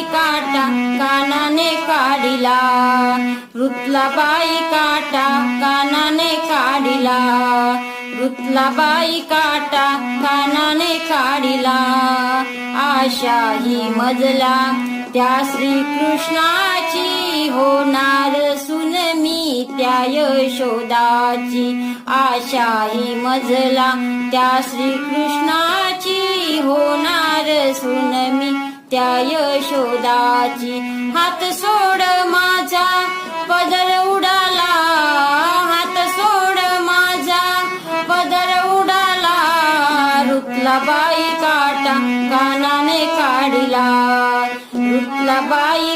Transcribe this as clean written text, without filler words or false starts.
बाई काटा कानाने काढिला, रुतला बाई काटा कानाने काढिला, रुतला बाई काटा कानाने काढिला. आशा ही मजला त्या श्रीकृष्णाची, होणार सून मी त्या यशोदाची. आशा ही मजला त्या श्रीकृष्णाची, होणार सून मी त्या यशोदाची. हात सोड माझा पदर उडाला, हात सोड माझा पदर उडाला, रुतला बाई काटा कानाने काढिला, रुतला बाई